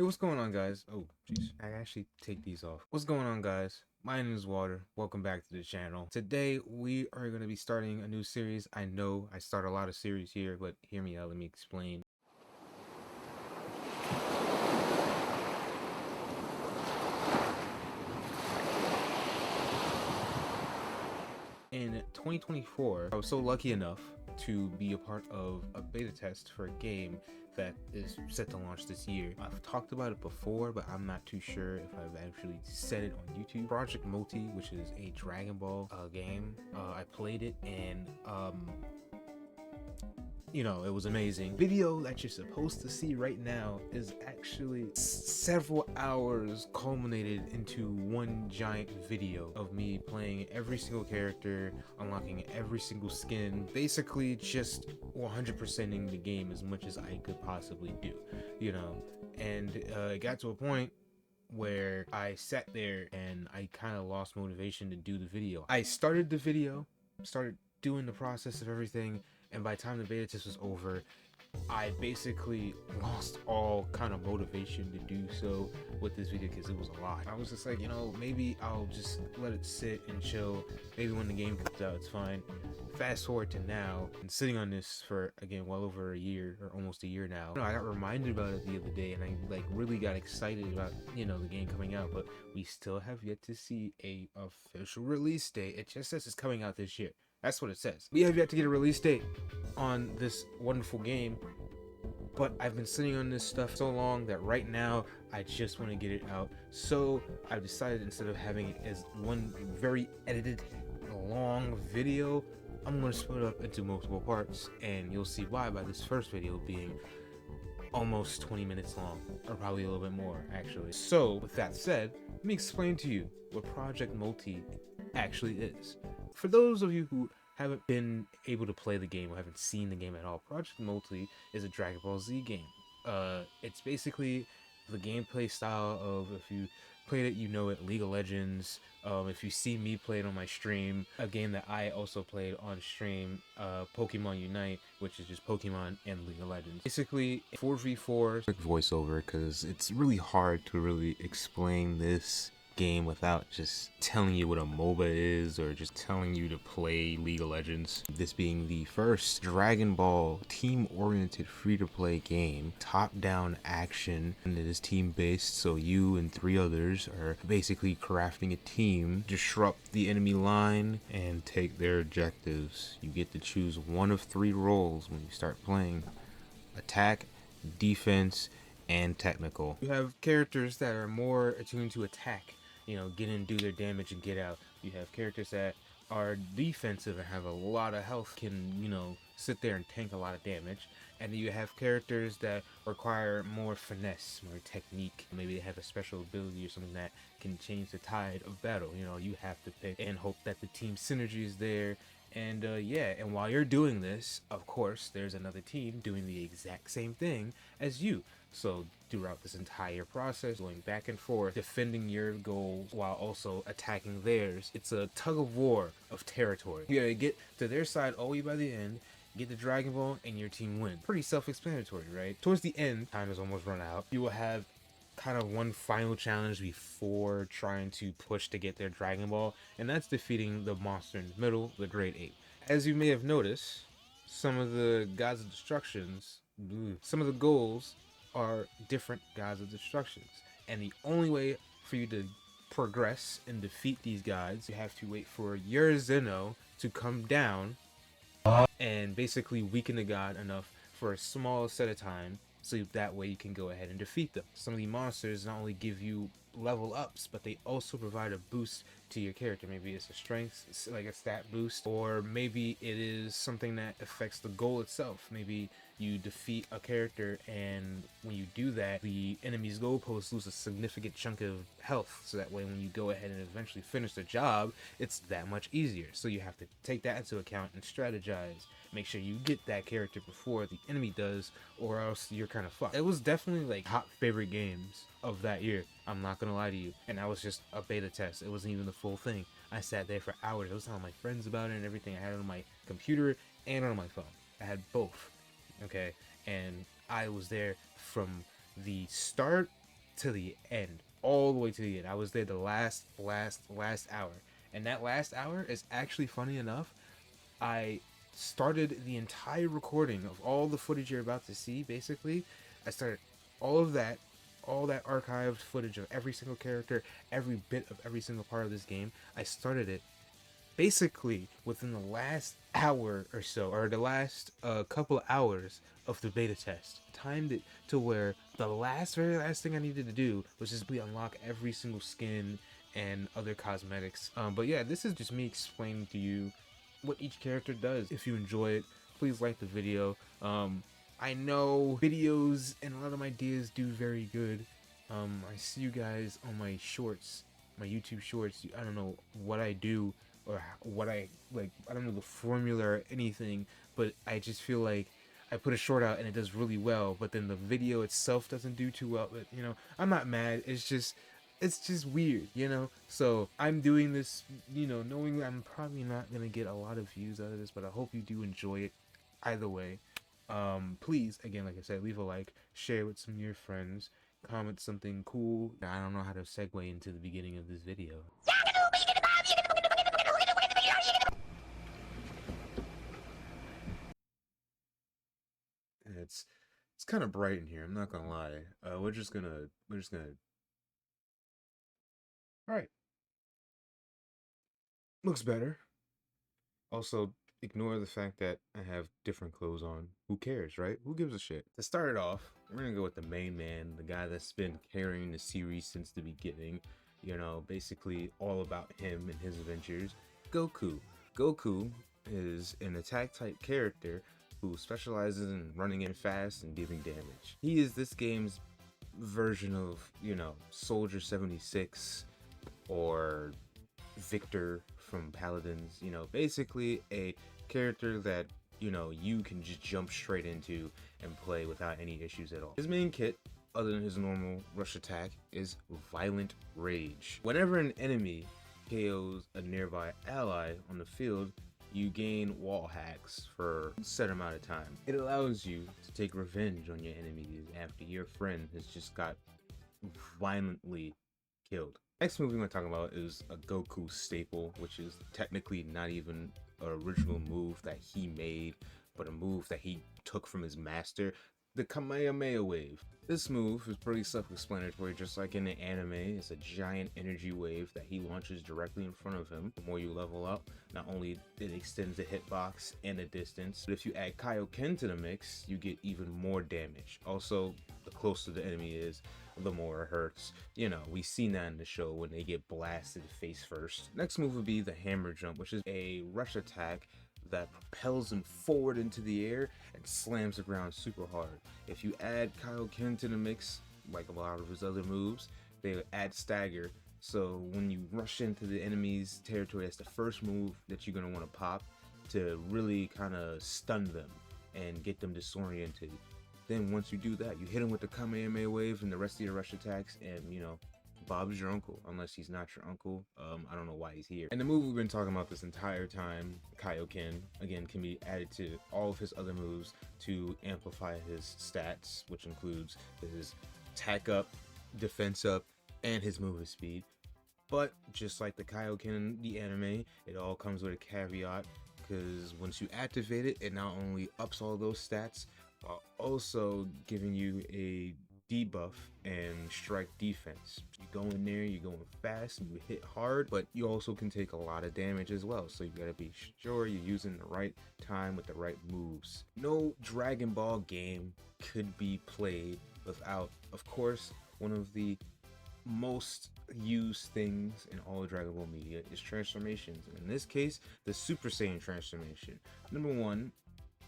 Hey, what's going on, guys? Oh, jeez. I actually take these off. What's going on, guys? My name is Water. Welcome back to the channel. Today, we are going to be starting a new series. I know I start a lot of series here, but hear me out. Let me explain. In 2024, I was so lucky enough to be a part of a beta test for a game that is set to launch this year. I've talked about it before, but I'm not too sure if I've actually said it on YouTube. Project Multi, which is a Dragon Ball game. I played it and it was amazing. Video that you're supposed to see right now is actually several hours culminated into one giant video of me playing every single character, unlocking every single skin, basically just 100%ing the game as much as I could possibly do, and it got to a point where I sat there and I kind of lost motivation to do the video. I started the video, started doing the process of everything, and by the time the beta test was over, I basically lost all kind of motivation to do so with this video because it was a lot. I was just like, maybe I'll just let it sit and chill. Maybe when the game comes out, it's fine. Fast forward to now, and sitting on this for, again, well over a year, or almost a year now. I got reminded about it the other day, and I really got excited about, the game coming out, but we still have yet to see a official release date. It just says it's coming out this year. That's what it says. We have yet to get a release date on this wonderful game, but I've been sitting on this stuff so long that right now I just want to get it out. So I've decided, instead of having it as one very edited long video, I'm going to split it up into multiple parts, and you'll see why by this first video being almost 20 minutes long, or probably a little bit more actually. So with that said, let me explain to you what Project Multi actually is. For those of you who haven't been able to play the game or haven't seen the game at all, Project Multi is a Dragon Ball Z game. It's basically the gameplay style of, if you played it, League of Legends. If you see me play it on my stream, a game that I also played on stream, Pokemon Unite, which is just Pokemon and League of Legends. Basically, 4v4. Quick voiceover, because it's really hard to really explain this game without just telling you what a MOBA is or just telling you to play League of Legends. This being the first Dragon Ball team-oriented free-to-play game, top-down action, and it is team-based, so you and 3 others are basically crafting a team, disrupt the enemy line, and take their objectives. You get to choose one of 3 roles when you start playing: attack, defense, and technical. You have characters that are more attuned to attack, get in, do their damage, and get out. You have characters that are defensive and have a lot of health, can, sit there and tank a lot of damage. And then you have characters that require more finesse, more technique. Maybe they have a special ability or something that can change the tide of battle. You have to pick and hope that the team synergy is there. And and while you're doing this, of course, there's another team doing the exact same thing as you. So throughout this entire process, going back and forth, defending your goals while also attacking theirs, it's a tug of war of territory. You gotta get to their side all the way by the end, get the Dragon Ball, and your team wins. Pretty self-explanatory, right? Towards the end, time has almost run out. You will have kind of one final challenge before trying to push to get their Dragon Ball, and that's defeating the monster in the middle, the Great Ape. As you may have noticed, some of the gods of destructions, some of the goals are different gods of destructions, and the only way for you to progress and defeat these gods, you have to wait for your Zeno to come down and basically weaken the god enough for a small set of time, so that way you can go ahead and defeat them. Some of the monsters not only give you level ups, but they also provide a boost to your character. Maybe it's a strength, like a stat boost, or maybe it is something that affects the goal itself. Maybe you defeat a character, and when you do that, the enemy's goalposts lose a significant chunk of health, so that way when you go ahead and eventually finish the job, it's that much easier. So you have to take that into account and strategize. Make sure you get that character before the enemy does, or else you're kind of fucked. It was definitely like top favorite games of that year, I'm not gonna lie to you. And that was just a beta test. It wasn't even the full thing. I sat there for hours. I was telling my friends about it and everything. I had it on my computer and on my phone. I had both. Okay, and I was there from the start to the end, all the way to the end. I was there the last hour, and that last hour is actually, funny enough, I started the entire recording of all the footage you're about to see. Basically, I started all of that, all that archived footage of every single character, every bit of every single part of this game. I started it basically within the last hour or so, or the last couple hours of the beta test. Timed it to where the very last thing I needed to do was just unlock every single skin and other cosmetics. But yeah, this is just me explaining to you what each character does. If you enjoy it, please like the video. I know videos and a lot of my ideas do very good. I see you guys on my shorts, my YouTube shorts. I don't know what I do or what I like. I don't know the formula or anything, but I just feel like I put a short out and it does really well, but then the video itself doesn't do too well. But you know, I'm not mad. It's just weird, you know. So I'm doing this, you know, knowing that I'm probably not gonna get a lot of views out of this, but I hope you do enjoy it either way. Please, again, like I said, leave a like, share with some of your friends, comment something cool. I don't know how to segue into the beginning of this video. It's kind of bright in here, I'm not gonna lie. We're just gonna all right. Looks better. Also, ignore the fact that I have different clothes on. Who cares, right? Who gives a shit? To start it off, we're gonna go with the main man, the guy that's been carrying the series since the beginning. You know, basically all about him and his adventures. Goku. Goku is an attack type character who specializes in running in fast and dealing damage. He is this game's version of, you know, Soldier 76 or Victor from Paladins. You know, basically a character that, you know, you can just jump straight into and play without any issues at all. His main kit, other than his normal rush attack, is Violent Rage. Whenever an enemy KOs a nearby ally on the field, you gain wall hacks for a set amount of time. It allows you to take revenge on your enemies after your friend has just got violently killed. Next move we're going to talk about is a Goku staple, which is technically not even an original move that he made, but a move that he took from his master, the Kamehameha wave. This move is pretty self-explanatory. Just like in the anime, it's a giant energy wave that he launches directly in front of him. The more you level up, not only it extends the hitbox and the distance, but if you add Kaioken to the mix, you get even more damage. Also, the closer the enemy is, the more it hurts. You know, we've seen that in the show when they get blasted face first. Next move would be the hammer jump, which is a rush attack that propels him forward into the air and slams the ground super hard. If you add Kaioken to the mix, like a lot of his other moves, they add stagger. So when you rush into the enemy's territory, that's the first move that you're gonna want to pop to really kind of stun them and get them disoriented. Then once you do that, you hit him with the Kamehameha wave and the rest of your rush attacks, and you know, Bob's your uncle, unless he's not your uncle. I don't know why he's here. And the move we've been talking about this entire time, Kaioken, again, can be added to all of his other moves to amplify his stats, which includes his attack up, defense up, and his movement speed. But just like the Kaioken, the anime, it all comes with a caveat, because once you activate it, it not only ups all those stats, while also giving you a debuff and strike defense. You go in there, you're going fast, and you hit hard, but you also can take a lot of damage as well. So you gotta be sure you're using the right time with the right moves. No Dragon Ball game could be played without, of course, one of the most used things in all of Dragon Ball media is transformations. In this case, the Super Saiyan transformation. Number one,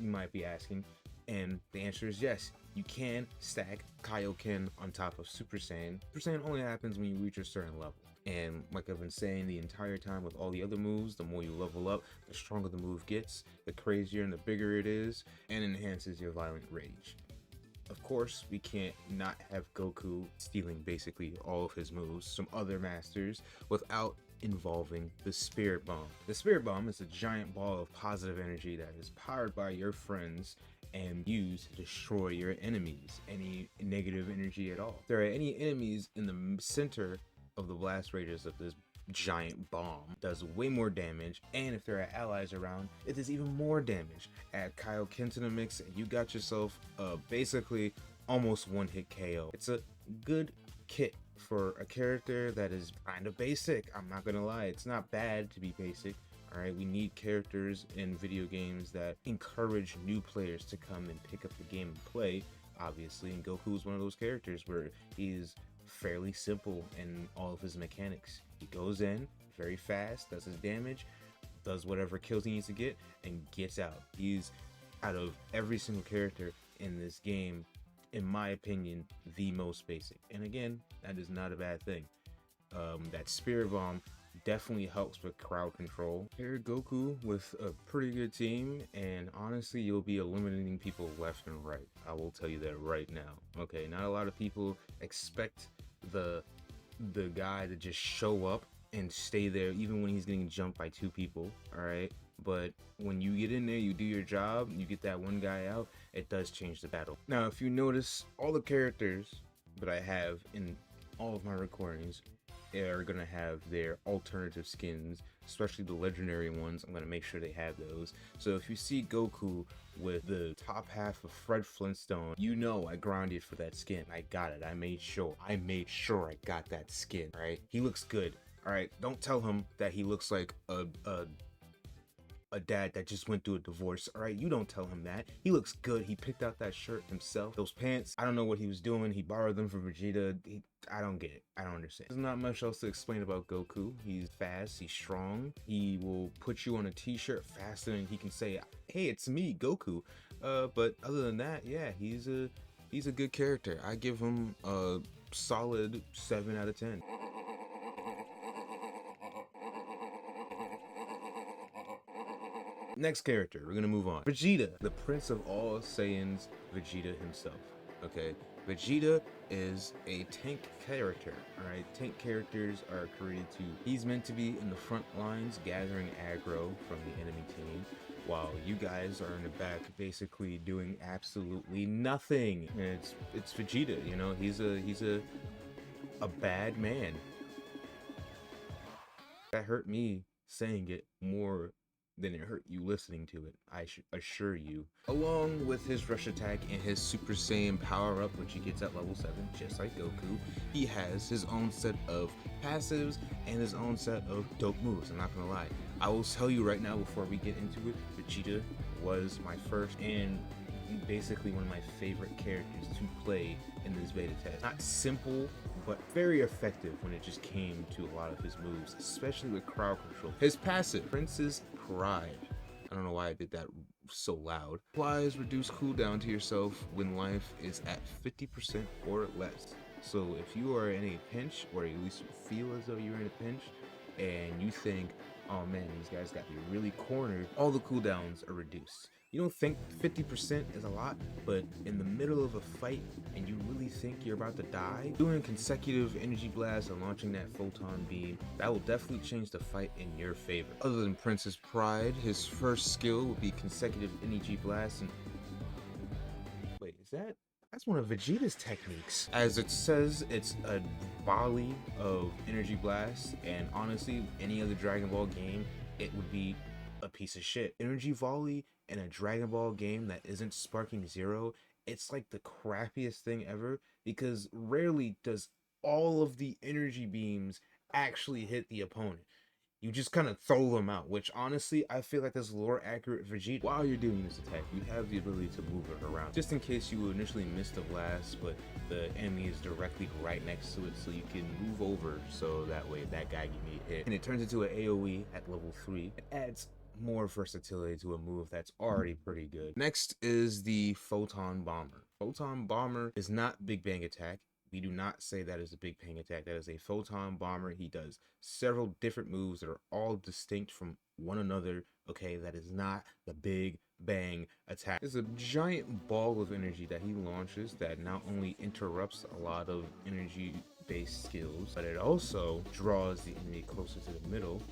you might be asking, and the answer is yes. You can stack Kaioken on top of Super Saiyan. Super Saiyan only happens when you reach a certain level. And like I've been saying the entire time with all the other moves, the more you level up, the stronger the move gets, the crazier and the bigger it is, and enhances your Violent Rage. Of course, we can't not have Goku stealing basically all of his moves from other masters without involving the Spirit Bomb. The Spirit Bomb is a giant ball of positive energy that is powered by your friends and used to destroy your enemies, any negative energy at all. If there are any enemies in the center of the blast radius of this giant bomb, does way more damage, and if there are allies around, it does even more damage. Add Kaioken to the mix and you got yourself basically almost one-hit KO. It's a good kit for a character that is kind of basic. I'm not gonna lie, it's not bad to be basic. All right, we need characters in video games that encourage new players to come and pick up the game and play, obviously, and Goku is one of those characters where he's fairly simple in all of his mechanics. He goes in very fast, does his damage, does whatever kills he needs to get, and gets out. He's, out of every single character in this game, in my opinion, the most basic. And again, that is not a bad thing. That Spirit Bomb definitely helps with crowd control. Pair Goku with a pretty good team, and honestly, you'll be eliminating people left and right. I will tell you that right now. Okay, not a lot of people expect the guy to just show up and stay there even when he's getting jumped by two people. All right, but when you get in there, you do your job, you get that one guy out, it does change the battle. Now, if you notice, all the characters that I have in all of my recordings are gonna have their alternative skins, especially the legendary ones. I'm gonna make sure they have those. So if you see Goku with the top half of Fred Flintstone, you know I grinded for that skin. I got it. I made sure I got that skin. All right, he looks good. All right, don't tell him that he looks like a dad that just went through a divorce. All right, you don't tell him that. He looks good. He picked out that shirt himself. Those pants, I don't know what he was doing. He borrowed them from Vegeta. I don't get it. I don't understand. There's not much else to explain about Goku. He's fast, he's strong. He will put you on a t-shirt faster than he can say, hey, it's me, Goku. But other than that, yeah, he's a good character. I give him a solid 7 out of 10. Next character, we're gonna move on. Vegeta, the prince of all Saiyans, Vegeta himself. Okay, Vegeta is a tank character. All right, tank characters are created to. He's meant to be in the front lines, gathering aggro from the enemy team, while you guys are in the back, basically doing absolutely nothing. And it's Vegeta. You know, he's a bad man. That hurt me saying it more than it hurt you listening to it, I assure you. Along with his rush attack and his Super Saiyan power up, which he gets at level 7, just like Goku, he has his own set of passives and his own set of dope moves. I'm not gonna lie. I will tell you right now before we get into it, Vegeta was my first and basically one of my favorite characters to play in this beta test. Not simple, but very effective when it just came to a lot of his moves, especially with crowd control. His passive, Prince's Pride. I don't know why I did that so loud. Applies reduced cooldown to yourself when life is at 50% or less. So if you are in a pinch, or at least feel as though you're in a pinch, and you think, oh man, these guys got me really cornered, all the cooldowns are reduced. You don't think 50% is a lot, but in the middle of a fight and you really think you're about to die, doing consecutive energy blasts and launching that photon beam, that will definitely change the fight in your favor. Other than Prince's Pride, his first skill would be consecutive energy blasts and... Wait, that's one of Vegeta's techniques. As it says, it's a volley of energy blasts, and honestly, any other Dragon Ball game, it would be a piece of shit. Energy volley in a Dragon Ball game that isn't Sparking Zero, it's like the crappiest thing ever, because rarely does all of the energy beams actually hit the opponent. You just kind of throw them out, which honestly, I feel like that's lore accurate Vegeta. While you're doing this attack, you have the ability to move it around, just in case you initially missed the blast, but the enemy is directly right next to it, so you can move over, so that way that guy can get hit. And it turns into an AoE at level 3. It adds more versatility to a move that's already pretty good. Next is the Photon Bomber. Photon Bomber is not Big Bang Attack. We do not say that is a Big Bang Attack. That is a Photon Bomber. He does several different moves that are all distinct from one another. Okay, that is not the Big Bang Attack. It's a giant ball of energy that he launches that not only interrupts a lot of energy based skills, but it also draws the enemy closer to the middle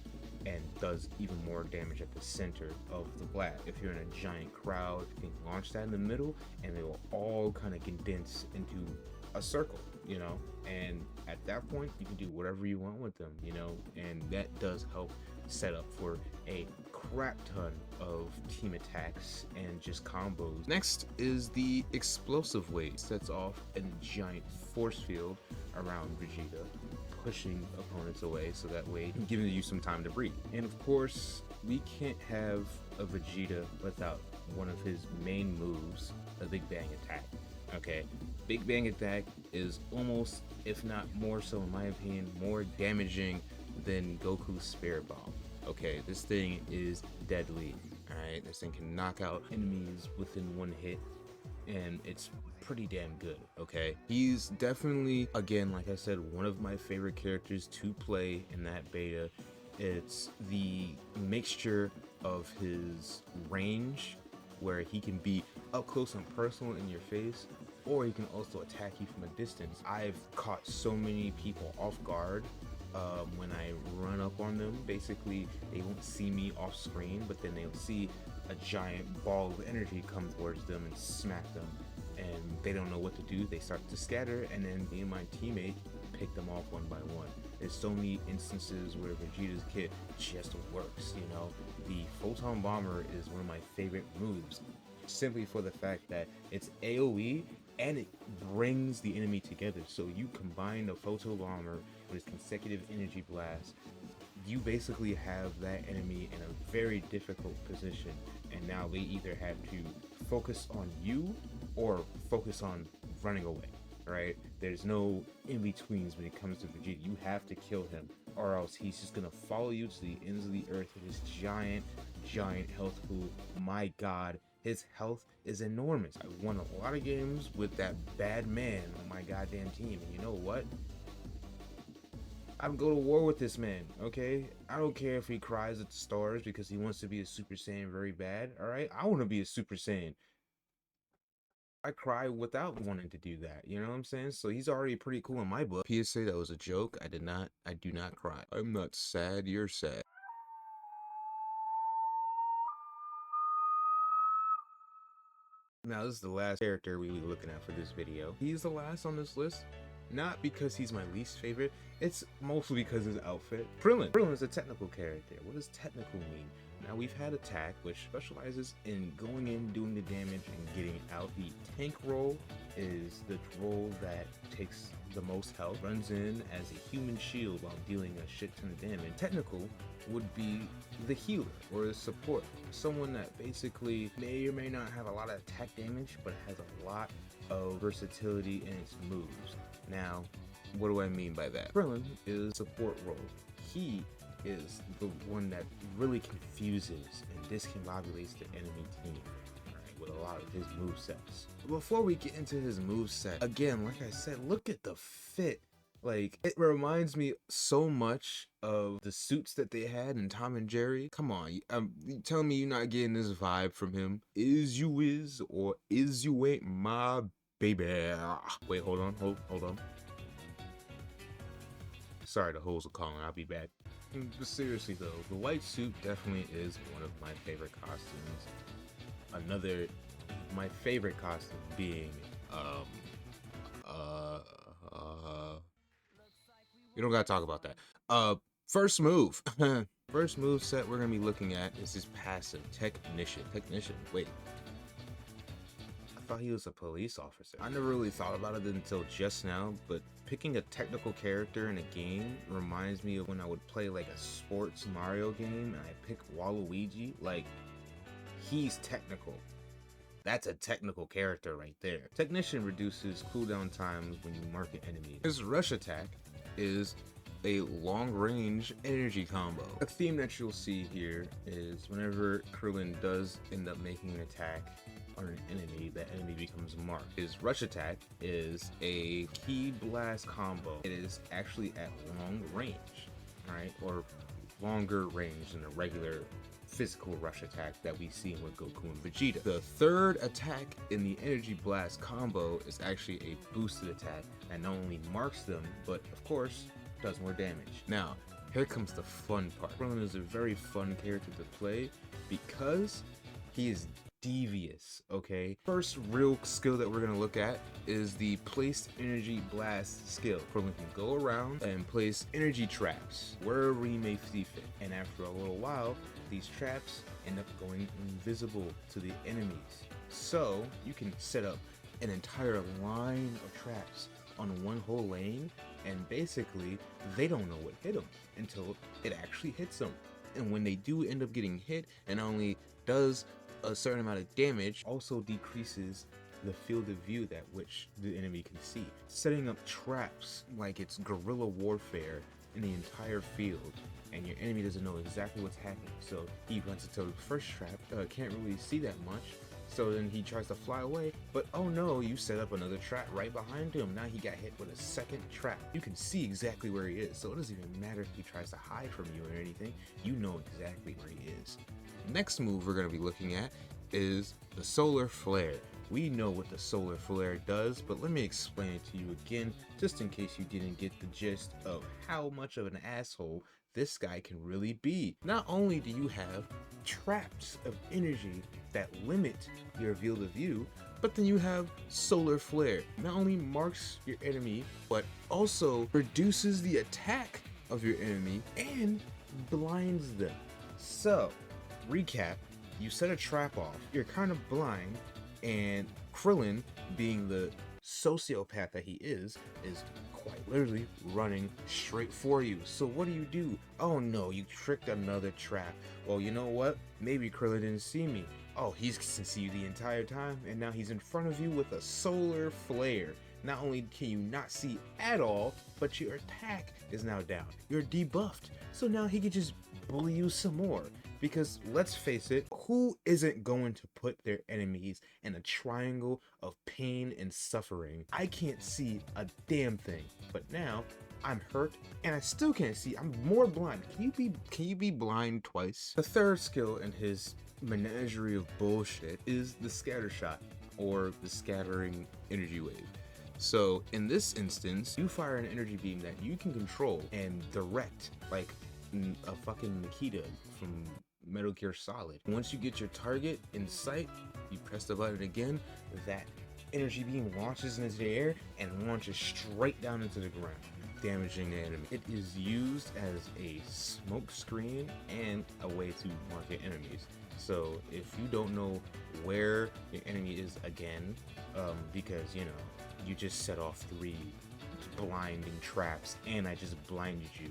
and does even more damage at the center of the blast. If you're in a giant crowd, you can launch that in the middle and they will all kind of condense into a circle, you know, and at that point you can do whatever you want with them, you know, and that does help set up for a crap ton of team attacks and just combos. Next is the explosive wave. Sets off a giant force field around Vegeta, pushing opponents away, so that way giving you some time to breathe. And of course, we can't have a Vegeta without one of his main moves, a Big Bang attack. Okay, Big Bang attack is almost, if not more so in my opinion, more damaging than Goku's Spirit Bomb. Okay, this thing is deadly. Alright, this thing can knock out enemies within one hit, and it's pretty damn good. Okay, he's definitely, again, like I said, one of my favorite characters to play in that beta. It's the mixture of his range, where he can be up close and personal in your face, or he can also attack you from a distance. I've caught so many people off guard when I run up on them. Basically, they won't see me off screen, but then they'll see a giant ball of energy come towards them and smack them, and they don't know what to do. They start to scatter, and then me and my teammate pick them off one by one. There's so many instances where Vegeta's kit just works, you know. The Photon Bomber is one of my favorite moves, simply for the fact that it's AoE and it brings the enemy together. So you combine the Photon Bomber with its consecutive energy blast, you basically have that enemy in a very difficult position, and now they either have to focus on you or focus on running away. Right? There's no in-betweens when it comes to Vegeta. You have to kill him, or else he's just gonna follow you to the ends of the earth with his giant health pool. My god, his health is enormous. I won a lot of games with that bad man on my goddamn team, and you know what? I'd go to war with this man, okay? I don't care if he cries at the stars because he wants to be a Super Saiyan very bad, alright? I want to be a Super Saiyan. I cry without wanting to do that, you know what I'm saying? So he's already pretty cool in my book. PSA, that was a joke. I do not cry. I'm not sad, you're sad. Now, this is the last character we will be looking at for this video. He's the last on this list, not because he's my least favorite, it's mostly because of his outfit. Krillin. Krillin is a technical character. What does technical mean? Now, we've had attack, which specializes in going in, doing the damage, and getting out. The tank role is the role that takes the most health, runs in as a human shield while dealing a shit ton of damage. Technical would be the healer or the support, someone that basically may or may not have a lot of attack damage, but has a lot of versatility in its moves. Now, what do I mean by that? Krillin is support role. He is the one that really confuses and discombobulates the enemy team, right, with a lot of his movesets. Before we get into his moveset, again, like I said, look at the fit. Like, it reminds me so much of the suits that they had in Tom and Jerry. Come on, you tell me you're not getting this vibe from him. Is you is, or is you ain't my baby? Wait, hold on. Sorry, the hoes are calling. I'll be back. But seriously though, the white suit definitely is one of my favorite costumes. Another, my favorite costume being, we don't gotta talk about that. First move. First move set we're gonna be looking at is his passive, Technician. Wait. I thought he was a police officer. I never really thought about it until just now, but picking a technical character in a game reminds me of when I would play like a sports Mario game and I pick Waluigi. Like, he's technical. That's a technical character right there. Technician reduces cooldown times when you mark an enemy. His rush attack is a long-range energy combo. A theme that you'll see here is whenever Krillin does end up making an attack on an enemy, that enemy becomes marked. His rush attack is a key blast combo. It is actually at long range, right? Or longer range than a regular physical rush attack that we see with Goku and Vegeta. The third attack in the energy blast combo is actually a boosted attack that not only marks them, but of course, does more damage. Now, here comes the fun part. Krillin is a very fun character to play because he is devious, okay? First real skill that we're gonna look at is the placed energy blast skill. Krillin can go around and place energy traps wherever he may see fit. And after a little while, these traps end up going invisible to the enemies. So you can set up an entire line of traps on one whole lane, and basically they don't know what hit them until it actually hits them. And when they do end up getting hit, it not only does a certain amount of damage, also decreases the field of view that which the enemy can see. Setting up traps like it's guerrilla warfare in the entire field, and your enemy doesn't know exactly what's happening. So he runs into the first trap, can't really see that much. So then he tries to fly away, but oh no, you set up another trap right behind him. Now he got hit with a second trap. You can see exactly where he is, so it doesn't even matter if he tries to hide from you or anything. You know exactly where he is. Next move we're going to be looking at is the solar flare. We know what the solar flare does, but let me explain it to you again, just in case you didn't get the gist of how much of an asshole this guy can really be. Not only do you have traps of energy that limit your field of view, but then you have solar flare. Not only marks your enemy, but also reduces the attack of your enemy and blinds them. So, recap, you set a trap off, you're kind of blind, and Krillin, being the sociopath that he is quite literally running straight for you. So what do? Oh no, you tricked another trap. Well, you know what? Maybe Krillin didn't see me. Oh, he's can see you the entire time, and now he's in front of you with a solar flare. Not only can you not see at all, but your attack is now down. You're debuffed. So now he can just bully you some more. Because let's face it, who isn't going to put their enemies in a triangle of pain and suffering? I can't see a damn thing, but now I'm hurt and I still can't see. I'm more blind. Can you be blind twice? The third skill in his menagerie of bullshit is the scatter shot, or the scattering energy wave. So in this instance, you fire an energy beam that you can control and direct like a fucking Nikita from Metal Gear Solid. Once you get your target in sight, you press the button again, that energy beam launches into the air and launches straight down into the ground, damaging the enemy. It is used as a smoke screen and a way to mark your enemies. So if you don't know where your enemy is again, because you know, you just set off 3 blinding traps and I just blinded you,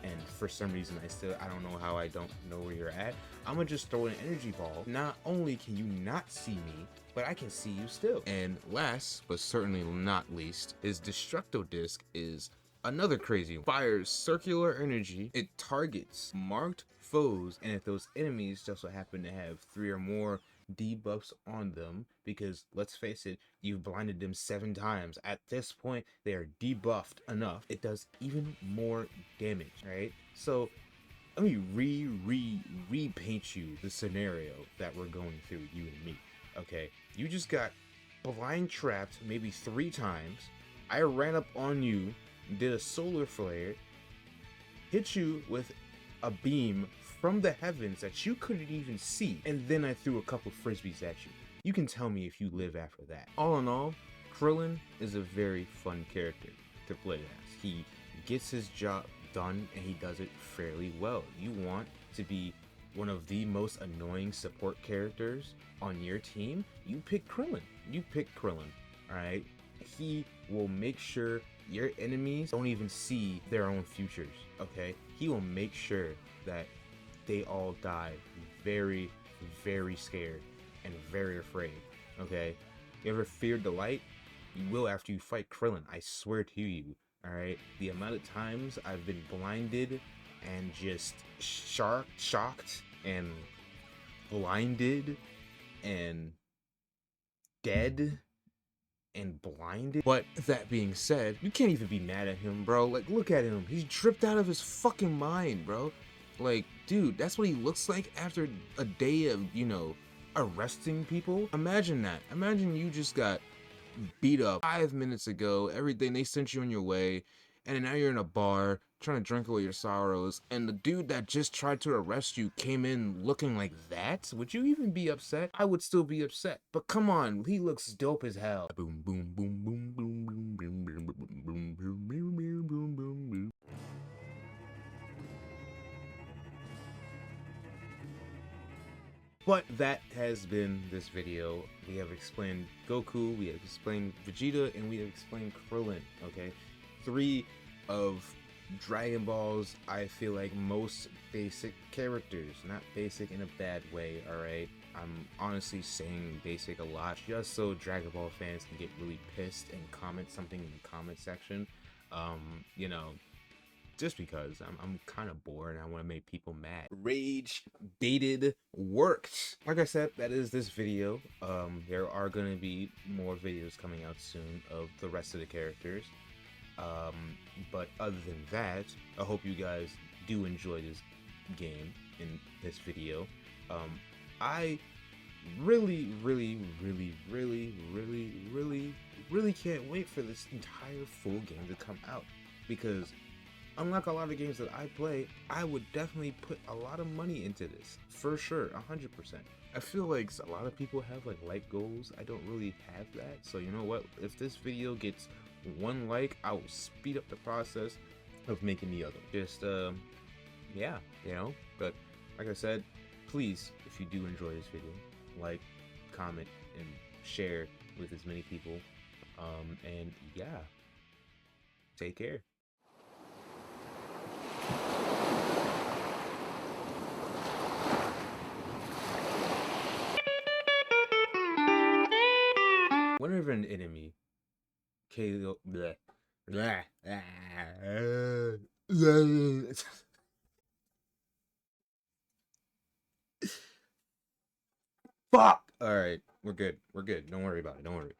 and for some reason I don't know how I don't know where you're at, I'm gonna just throw an energy ball. Not only can you not see me, but I can see you still. And last but certainly not least, his Destructo Disc is another crazy one. Fires circular energy. It targets marked foes, and if those enemies just so happen to have 3 or more debuffs on them, because let's face it, you've blinded them 7 times. At this point, they are debuffed enough. It does even more damage, right? So let me repaint you the scenario that we're going through, you and me. Okay, you just got blind trapped maybe 3 times. I ran up on you, did a solar flare, hit you with a beam from the heavens that you couldn't even see, and then I threw a couple frisbees at you. You can tell me if you live after that. All in all, Krillin is a very fun character to play as. He gets his job done and he does it fairly well. You want to be one of the most annoying support characters on your team, you pick Krillin. Alright? He will make sure your enemies don't even see their own futures, okay? He will make sure that they all die very, very scared and very afraid, okay? You ever feared the light? You will after you fight Krillin, I swear to you, alright? The amount of times I've been blinded and just shocked and blinded and dead and blinded. But that being said, you can't even be mad at him, bro. Like, look at him. He's tripped out of his fucking mind, bro. Like, dude, that's what he looks like after a day of, you know, arresting people. Imagine that. Imagine you just got beat up 5 minutes ago. Everything, they sent you on your way, and now you're in a bar trying to drink away your sorrows, and the dude that just tried to arrest you came in looking like that? Would you even be upset? I would still be upset. But come on, he looks dope as hell. Boom, boom, boom, boom, boom, boom, boom, boom, boom, boom, boom, boom, boom, boom, boom. But that has been this video. We have explained Goku, we have explained Vegeta, and we have explained Krillin, okay? 3 of Dragon Ball's, I feel like, most basic characters. Not basic in a bad way, alright? I'm honestly saying basic a lot, just so Dragon Ball fans can get really pissed and comment something in the comment section. You know, just because I'm kind of bored and I want to make people mad. Rage baited worked. Like I said, that is this video. There are going to be more videos coming out soon of the rest of the characters. But other than that, I hope you guys do enjoy this game in this video. I really can't wait for this entire full game to come out, because unlike a lot of games that I play, I would definitely put a lot of money into this, for sure, 100%. I feel like a lot of people have like life goals. I don't really have that, so you know what? If this video gets 1 like, I will speed up the process of making the other. Just, yeah, you know? But like I said, please, if you do enjoy this video, like, comment, and share with as many people. And yeah, take care. Whenever an enemy KO, bleh, bleh, fuck. All right, we're good. We're good. Don't worry about it. Don't worry.